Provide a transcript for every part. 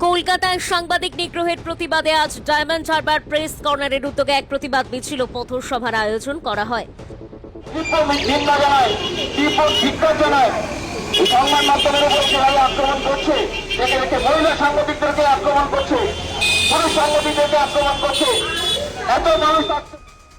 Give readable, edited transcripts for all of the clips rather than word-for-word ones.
কলকাতায় সাংবাদিক নিগ্রহের প্রতিবাদে আজ ডায়মন্ড হারবার প্রেস কর্নারের উদ্যোগে এক প্রতিবাদ মিছিল ও পথসভার আয়োজন করা হয়। সংবাদ মাধ্যমের উপর যেভাবে আক্রমণ করছে, দেখে দেখে মহিলা সাংবাদিকদেরকে আক্রমণ করছে, পুরুষ সাংবাদিকদেরকে আক্রমণ করছে, এত মানুষ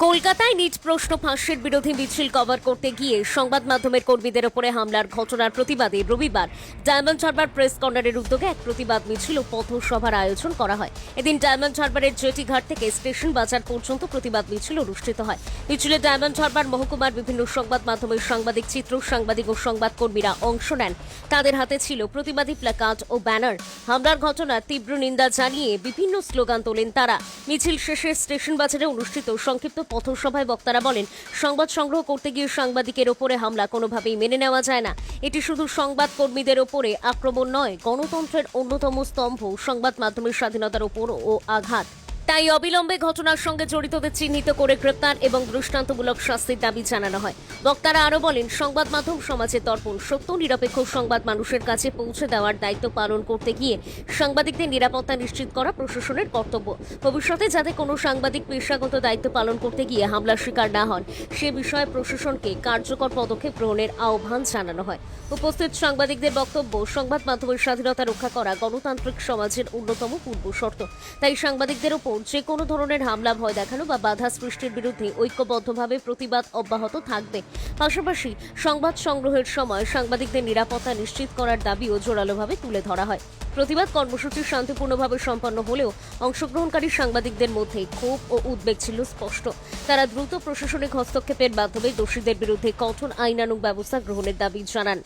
কলকাতায় নিজ প্রশ্ন ফাঁসের বিরোধী মিছিল কভার করতে গিয়ে সংবাদ মাধ্যমের কর্মীদের ওপরে হামলার ঘটনার প্রতিবাদে রবিবার ডায়মন্ড হারবার প্রেস কর্নারের উদ্যোগে এক প্রতিবাদ মিছিল ও পথসভার আয়োজন করা হয়। এদিন ডায়মন্ড হারবারের জেটি ঘাট থেকে স্টেশন বাজার পর্যন্ত প্রতিবাদ মিছিল অনুষ্ঠিত হয়। মিছিলে ডায়মন্ড হারবার মহকুমার বিভিন্ন সংবাদ মাধ্যমের সাংবাদিক, চিত্র সাংবাদিক ও সংবাদ কর্মীরা অংশ নেন। তাদের হাতে ছিল প্রতিবাদী প্ল্যাকার্ড ও ব্যানার। হামলার ঘটনার তীব্র নিন্দা জানিয়ে বিভিন্ন স্লোগান তোলেন তারা। মিছিল শেষে স্টেশন বাজারে অনুষ্ঠিত সংক্ষিপ্ত পথসভায় বক্তারা বলেন, সংবাদ সংগ্রহ করতে গিয়ে সাংবাদিকের ওপরে হামলা কোনোভাবেই মেনে নেওয়া যায় না। এটি শুধু সংবাদ কর্মীদের ওপরে আক্রমণ নয়, গণতন্ত্রের অন্যতম স্তম্ভ সংবাদ মাধ্যমের স্বাধীনতার ওপরও আঘাত। তাই অবিলম্বে ঘটনার সঙ্গে জড়িতদের চিহ্নিত করে গ্রেপ্তার এবং দৃষ্টান্তমূলক শাস্তির দাবি জানানো হয়। বক্তারা আরও বলেন, সংবাদ মাধ্যম সমাজের দর্পণ, সত্য নিরপেক্ষ সংবাদ মানুষের কাছে পৌঁছে দেওয়ার দায়িত্ব পালন করতে গিয়ে সাংবাদিকদের নিরাপত্তা নিশ্চিত করা প্রশাসনের কর্তব্য। ভবিষ্যতে যাতে কোনো সাংবাদিক পেশাগত দায়িত্ব পালন করতে গিয়ে হামলার শিকার না হন, সে বিষয়ে প্রশাসনকে কার্যকর পদক্ষেপ গ্রহণের আহ্বান জানানো হয়। উপস্থিত সাংবাদিকদের বক্তব্য, সংবাদ মাধ্যমের স্বাধীনতা রক্ষা করা গণতান্ত্রিক সমাজের অন্যতম পূর্বশর্ত। তাই সাংবাদিকদের ওপর যে কোনো ধরনের হামলা, ভয় দেখানো বা বাধা সৃষ্টির বিরুদ্ধে ঐক্যবদ্ধভাবে প্রতিবাদ অব্যাহত থাকবে। পাশাপাশি সংবাদ সংগ্রহের সময় সাংবাদিকদের নিরাপত্তা নিশ্চিত করার দাবিও জোরালোভাবে তুলে ধরা হয়। প্রতিবাদ কর্মসূচি শান্তিপূর্ণভাবে সম্পন্ন হলেও অংশগ্রহণকারী সাংবাদিকদের মধ্যে ক্ষোভ ও উদ্বেগ ছিল স্পষ্ট। তারা দ্রুত প্রশাসনিক হস্তক্ষেপের মাধ্যমে দোষীদের বিরুদ্ধে কঠোর আইনানুগ ব্যবস্থা গ্রহণের দাবি জানান।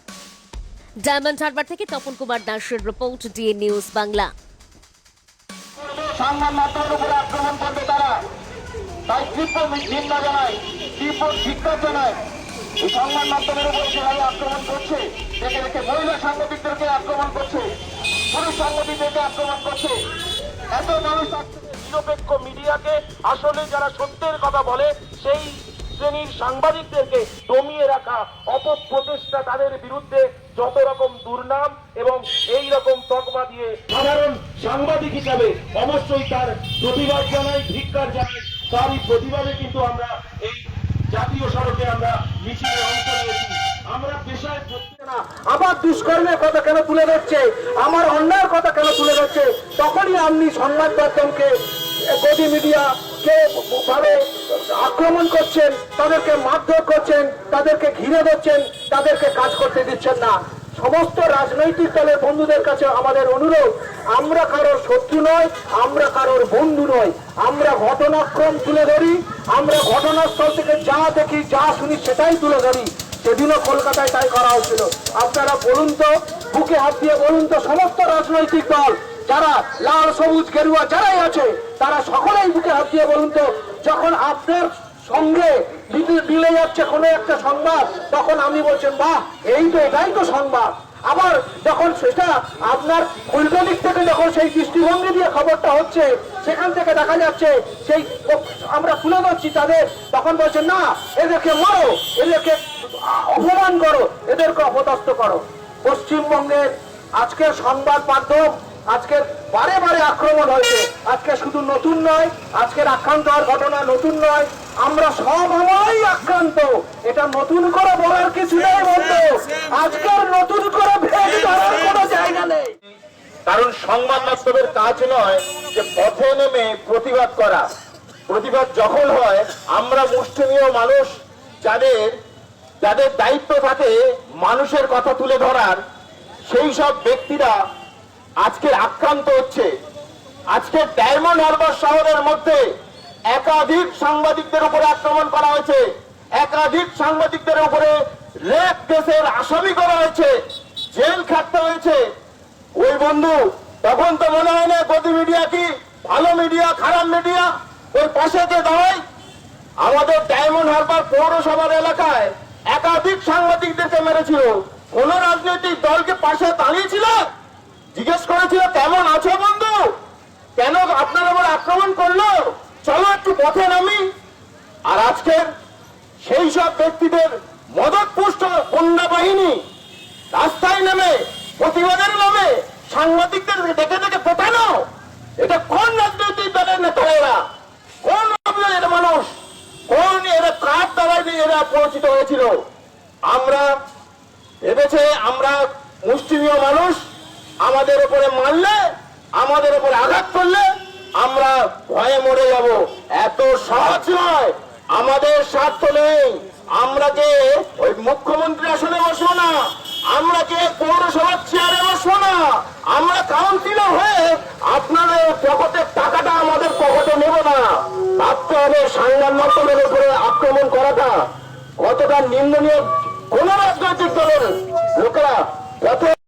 ডায়মন্ড হারবার থেকে তপন কুমার দাসের রিপোর্ট, ডিএন নিউজ বাংলা। সংবাদ মাধ্যমের উপরে আক্রমণ করবে তারা, তাই তীব্র নিন্দা জানায়, তীব্র ধিক্কার জানায়। এই সংবাদ মাধ্যমের উপর যেভাবে আক্রমণ করছে, দেখে দেখে মহিলা সাংবাদিকদেরকে আক্রমণ করছে, পুরুষ সাংবাদিকদেরকে আক্রমণ করছে, এত মানুষ নিরপেক্ষ মিডিয়াকে আসলে যারা সত্যের কথা বলে সেই শ্রেণীর সাংবাদিকদেরকে দমিয়ে রাখা অপপ্রচেষ্টা, তাদের বিরুদ্ধে যত রকম দুর্নাম এবং এই রকম তকমা দিয়ে সাধারণ সাংবাদিক হিসাবে অবশ্যই তার প্রতিবাদ জানাই, ধিক্কার জানাই। তারই প্রতিবাদে কিন্তু আমরা এই জাতীয় সড়কে আমরা মিছিলে অংশ নিয়েছি। আমরা পেশায় আমার দুষ্কর্মের কথা কেন তুলে ধরছে, আমার অন্যায়ের কথা কেন তুলে ধরছে, তখনই আপনি সংবাদ মাধ্যমকে, গদি মিডিয়াকে ভাবে আক্রমণ করছেন, তাদেরকে মারধর করছেন, তাদেরকে ঘিরে ধরছেন, তাদেরকে কাজ করতে দিচ্ছেন না। সমস্ত রাজনৈতিক দলের বন্ধুদের কাছে আমাদের অনুরোধ, আমরা কারোর শত্রু নয়, আমরা কারোর বন্ধু নয়। আমরা ঘটনাক্রম তুলে ধরি, আমরা ঘটনাস্থল থেকে যা দেখি, যা শুনি সেটাই তুলে ধরি। সেদিনও কলকাতায় তাই করা হয়েছিল। আপনারা বলুন তো, বুকে হাত দিয়ে বলুন তো, সমস্ত রাজনৈতিক দল যারা লাল, সবুজ, গেরুয়া যারাই আছে, তারা সকলেই বুকে হাত দিয়ে বলুন তো, যখন আপনার সঙ্গে মিলে যাচ্ছে কোনো একটা সংবাদ, তখন আপনি বলছেন, বাহ, এটাই তো সংবাদ। আবার যখন সেটা আপনার উল্টো দিক থেকে যখন সেই দৃষ্টিভঙ্গি দিয়ে খবরটা হচ্ছে, সেখান থেকে দেখা যাচ্ছে সেই আমরা তুলে ধরছি তাদের, তখন বলছেন, না, এদেরকে মারো, এদেরকে অপমান করো, এদেরকে অপদস্থ করো। পশ্চিমবঙ্গের আজকের সংবাদ মাধ্যম আজকের বারে বারে আক্রমণ হয়েছে। আজকে শুধু নতুন নয়, আজকের আক্রান্ত হওয়ার ঘটনা নতুন নয়, আমরা সব আমরাই আক্রান্ত। এটা নতুন করে বলার কিছু নেই বলতো, আজকের নতুন করে ভেদ ধরার কোনো জায়গা নেই। কারণ সংবাদ মাধ্যমের কাজ নয় যে পথে নেমে প্রতিবাদ করা। প্রতিবাদ যখন হয়, আমরা মুষ্টিমেয় মানুষ যাদের দায়িত্ব থাকে মানুষের কথা তুলে ধরার, সেই সব ব্যক্তিরা আজকের আক্রান্ত হচ্ছে। আজকে ডায়মন্ড হারবার শহরের মধ্যে একাধিক সাংবাদিকদের উপরে আক্রমণ করা হয়েছে, একাধিক সাংবাদিকদের উপরে রেপ কেসের আসামি করা হয়েছে, জেল খাটতে হয়েছে। ওই বন্ধু, তখন তো মনে হয় না গদি মিডিয়া কি ভালো মিডিয়া, খারাপ মিডিয়া, ওই পাশে যে দাঁড়ায়। আমাদের ডায়মন্ড হারবার পৌরসভার এলাকায় একাধিক সাংবাদিকদেরকে মেরেছিল। কোন রাজনৈতিক দলকে পাশে দাঁড়িয়েছিল, জিজ্ঞেস করেছিল, কেমন আছো বন্ধু, কেন আপনার আবার আক্রমণ করলো, চলো একটু পথে নামি। আর আজকের সেই সব ব্যক্তিদের মদতপুষ্ট গুন্ডা বাহিনী রাস্তায় নেমে প্রতিবাদের নামে সাংবাদিকদের দেখে দেখে কোথায় ভেবেছে আমরা মুষ্টিমেয় মানুষ, আমাদের উপরে মারলে, আমাদের উপরে আঘাত করলে আমরা ভয়ে মরে যাব। এত সহজ নয়, আমাদের স্বার্থ নেই। আমরা যে ওই মুখ্যমন্ত্রী আসনে বসবো না, আমরা যে পৌরসভার চেয়ারে বসবো না, আমরা কাউন্সিলর হয়ে আপনাদের পকেটের টাকাটা আমাদের পকেটে নেব না। ভাবতে হবে সংবাদ মাধ্যমের উপরে আক্রমণ করাটা কতটা নিন্দনীয়। কোন রাজনৈতিক দলের লোকেরা